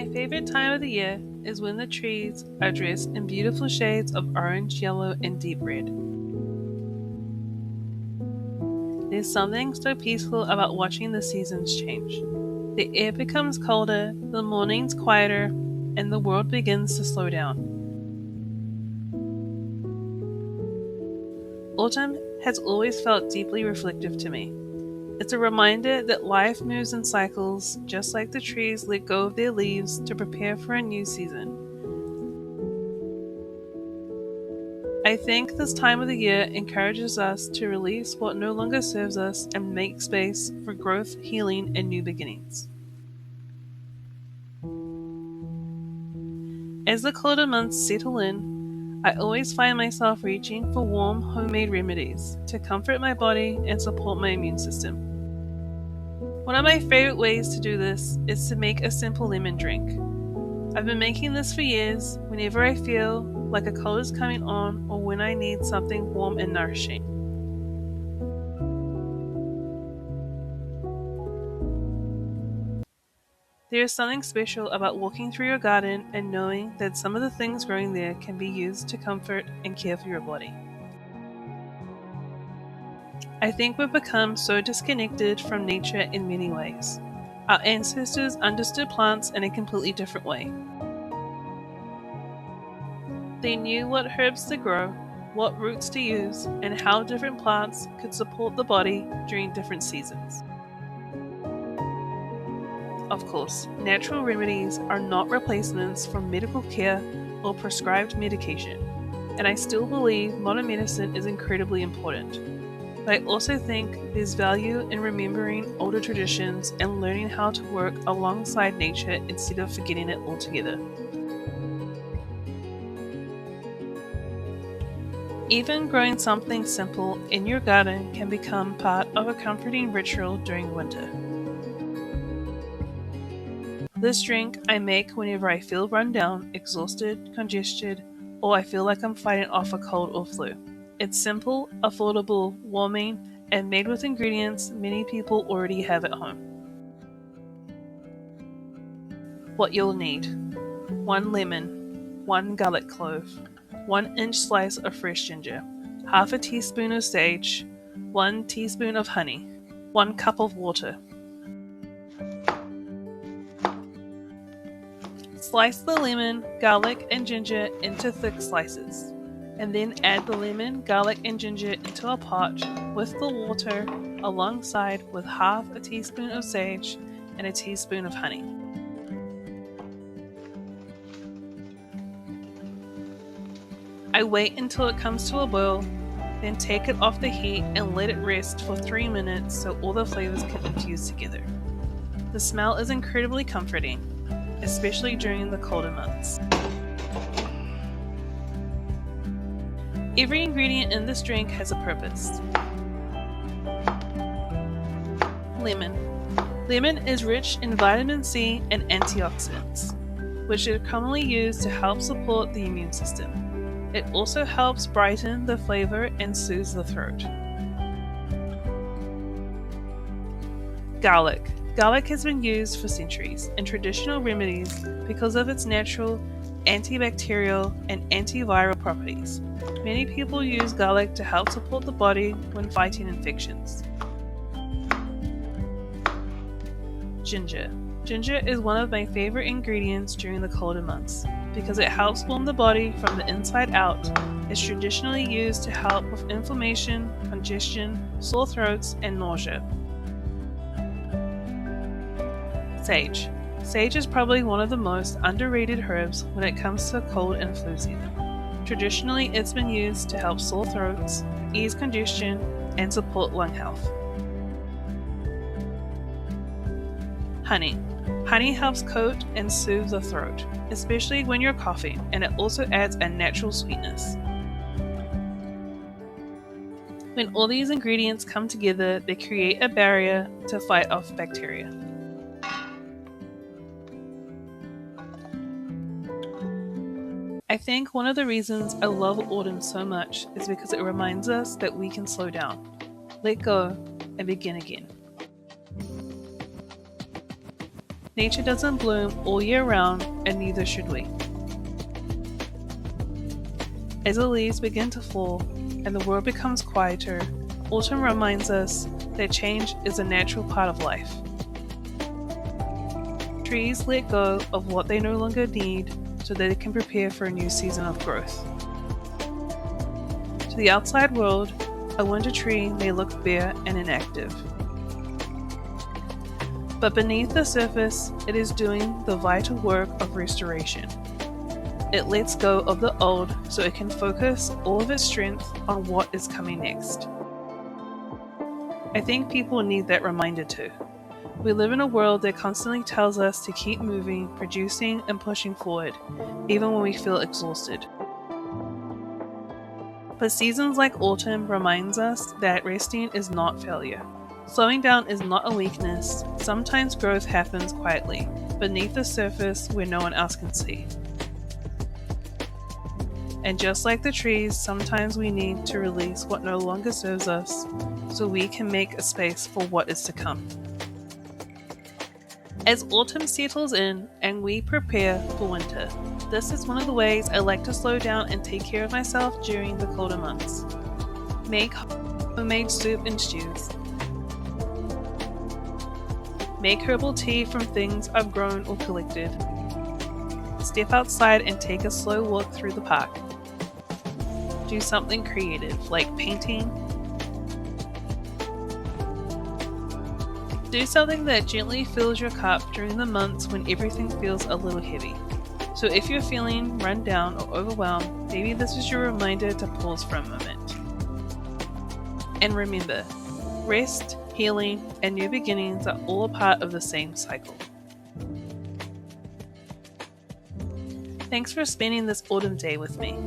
My favorite time of the year is when the trees are dressed in beautiful shades of orange, yellow, and deep red. There's something so peaceful about watching the seasons change. The air becomes colder, the mornings quieter, and the world begins to slow down. Autumn has always felt deeply reflective to me. It's a reminder that life moves in cycles, just like the trees let go of their leaves to prepare for a new season. I think this time of the year encourages us to release what no longer serves us and make space for growth, healing, and new beginnings. As the colder months settle in, I always find myself reaching for warm homemade remedies to comfort my body and support my immune system. One of my favorite ways to do this is to make a simple lemon drink. I've been making this for years whenever I feel like a cold is coming on or when I need something warm and nourishing. There is something special about walking through your garden and knowing that some of the things growing there can be used to comfort and care for your body. I think we've become so disconnected from nature in many ways. Our ancestors understood plants in a completely different way. They knew what herbs to grow, what roots to use, and how different plants could support the body during different seasons. Of course, natural remedies are not replacements for medical care or prescribed medication, and I still believe modern medicine is incredibly important. But I also think there's value in remembering older traditions and learning how to work alongside nature instead of forgetting it altogether. Even growing something simple in your garden can become part of a comforting ritual during winter. This drink I make whenever I feel run down, exhausted, congested, or I feel like I'm fighting off a cold or flu. It's simple, affordable, warming, and made with ingredients many people already have at home. What you'll need: 1 lemon, 1 garlic clove, 1-inch slice of fresh ginger, half a teaspoon of sage, 1 teaspoon of honey, 1 cup of water. Slice the lemon, garlic, and ginger into thick slices, and then add the lemon, garlic, and ginger into a pot with the water alongside with half a teaspoon of sage and a teaspoon of honey. I wait until it comes to a boil, then take it off the heat and let it rest for 3 minutes so all the flavors can infuse together. The smell is incredibly comforting, especially during the colder months. Every ingredient in this drink has a purpose. Lemon. Lemon is rich in vitamin C and antioxidants, which are commonly used to help support the immune system. It also helps brighten the flavor and soothes the throat. Garlic. Garlic has been used for centuries in traditional remedies because of its natural antibacterial and antiviral properties. Many people use garlic to help support the body when fighting infections. Ginger. Ginger is one of my favorite ingredients during the colder months because it helps warm the body from the inside out. It's traditionally used to help with inflammation, congestion, sore throats, and nausea. Sage. Sage is probably one of the most underrated herbs when it comes to cold and flu season. Traditionally, it's been used to help sore throats, ease congestion, and support lung health. Honey. Honey helps coat and soothe the throat, especially when you're coughing, and it also adds a natural sweetness. When all these ingredients come together, they create a barrier to fight off bacteria. I think one of the reasons I love autumn so much is because it reminds us that we can slow down, let go, and begin again. Nature doesn't bloom all year round, and neither should we. As the leaves begin to fall and the world becomes quieter, autumn reminds us that change is a natural part of life. Trees let go of what they no longer need so that they can prepare for a new season of growth. To the outside world, a winter tree may look bare and inactive. But beneath the surface, it is doing the vital work of restoration. It lets go of the old so it can focus all of its strength on what is coming next. I think people need that reminder too. We live in a world that constantly tells us to keep moving, producing, and pushing forward, even when we feel exhausted. But seasons like autumn reminds us that resting is not failure. Slowing down is not a weakness. Sometimes growth happens quietly, beneath the surface where no one else can see. And just like the trees, sometimes we need to release what no longer serves us so we can make a space for what is to come. As autumn settles in and we prepare for winter, this is one of the ways I like to slow down and take care of myself during the colder months. Make homemade soup and stews. Make herbal tea from things I've grown or collected. Step outside and take a slow walk through the park. Do something creative like painting. Do something that gently fills your cup during the months when everything feels a little heavy. So if you're feeling run down or overwhelmed, maybe this is your reminder to pause for a moment. And remember, rest, healing, and new beginnings are all a part of the same cycle. Thanks for spending this autumn day with me.